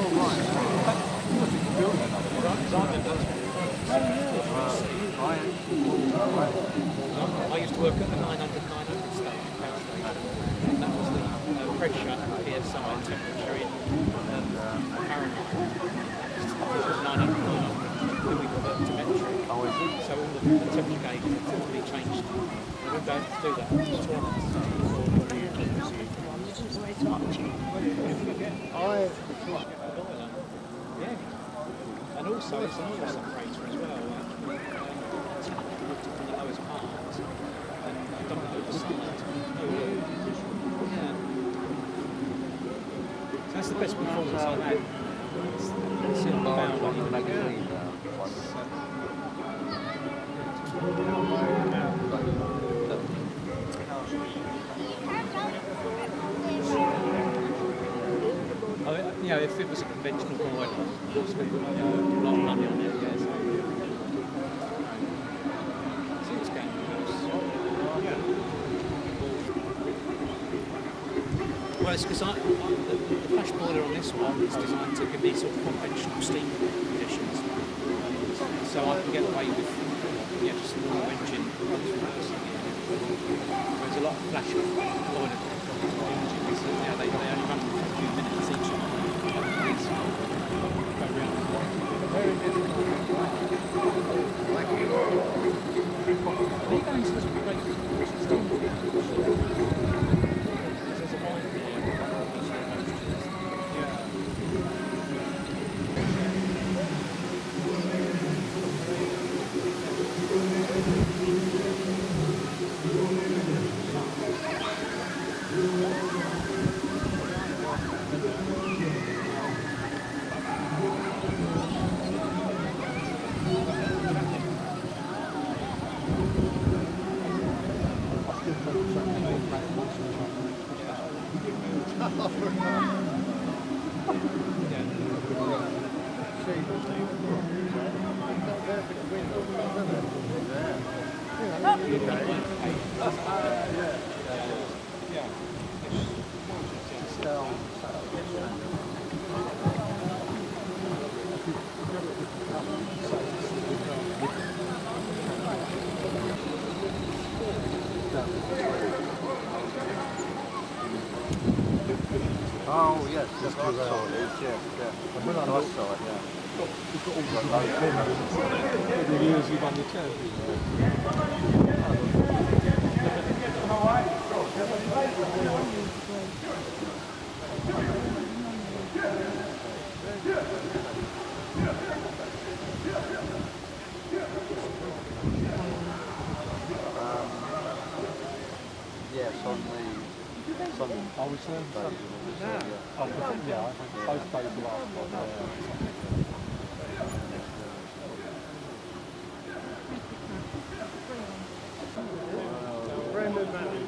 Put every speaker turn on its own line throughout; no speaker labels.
I used to work at the 900 station, power station, and that was the pressure, PSI, temperature in Fahrenheit. This was 900, then we converted to metric. So all the temperature gauges have to be changed. And we don't do that. Yeah. And also it's an oil separator as well. From the lowest parts and dump it over the side. Yeah. So that's the best performance I've had. It's in the bound on the magazine. You know, if it was a conventional boiler, of course we would a lot of money on it, yeah. So it's going well, it's because the flash boiler on this one is designed to give me sort of conventional steam conditions. So I can get away with just a normal engine. There's a lot of flash boiler engines, they only run for a few minutes each.
Oh yes, that's the right side. Yeah. The right side, yeah. You've got all the years you've done the turn. Yes, on the Sunday.
I was Sunday. Yeah, I think both days the last one. Brand new battery.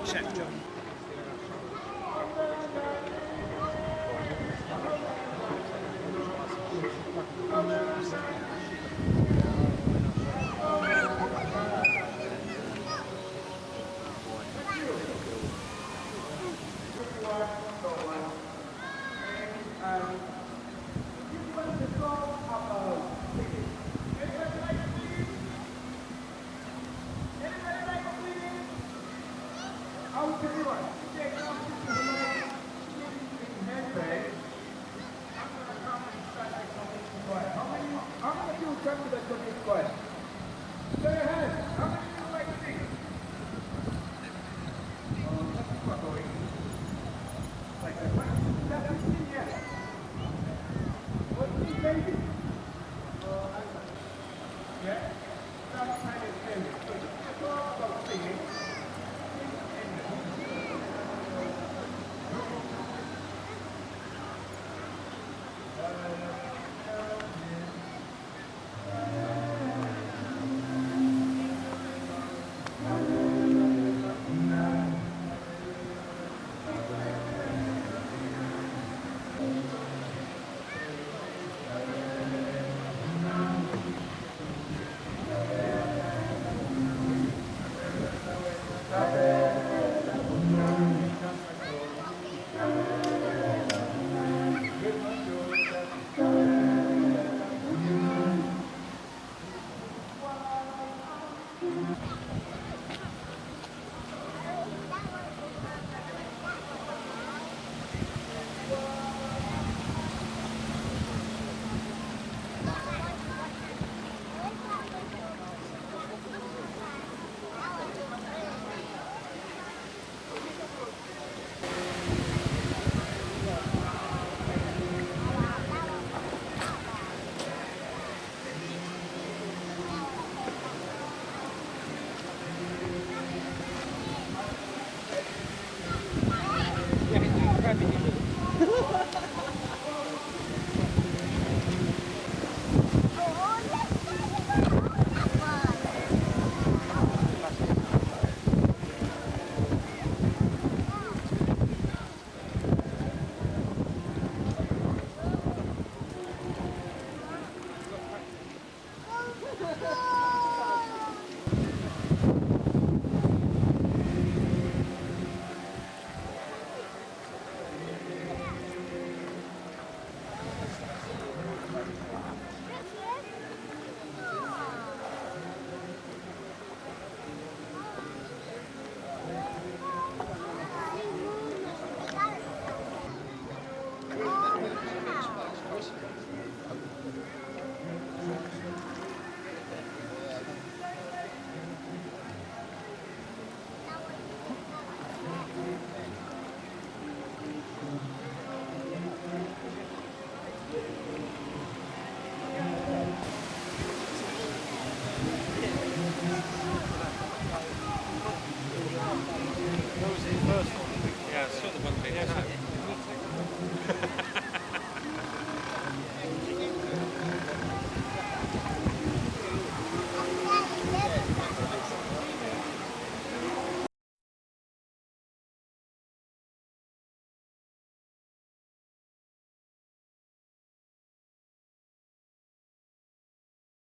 Chef John.
Baby.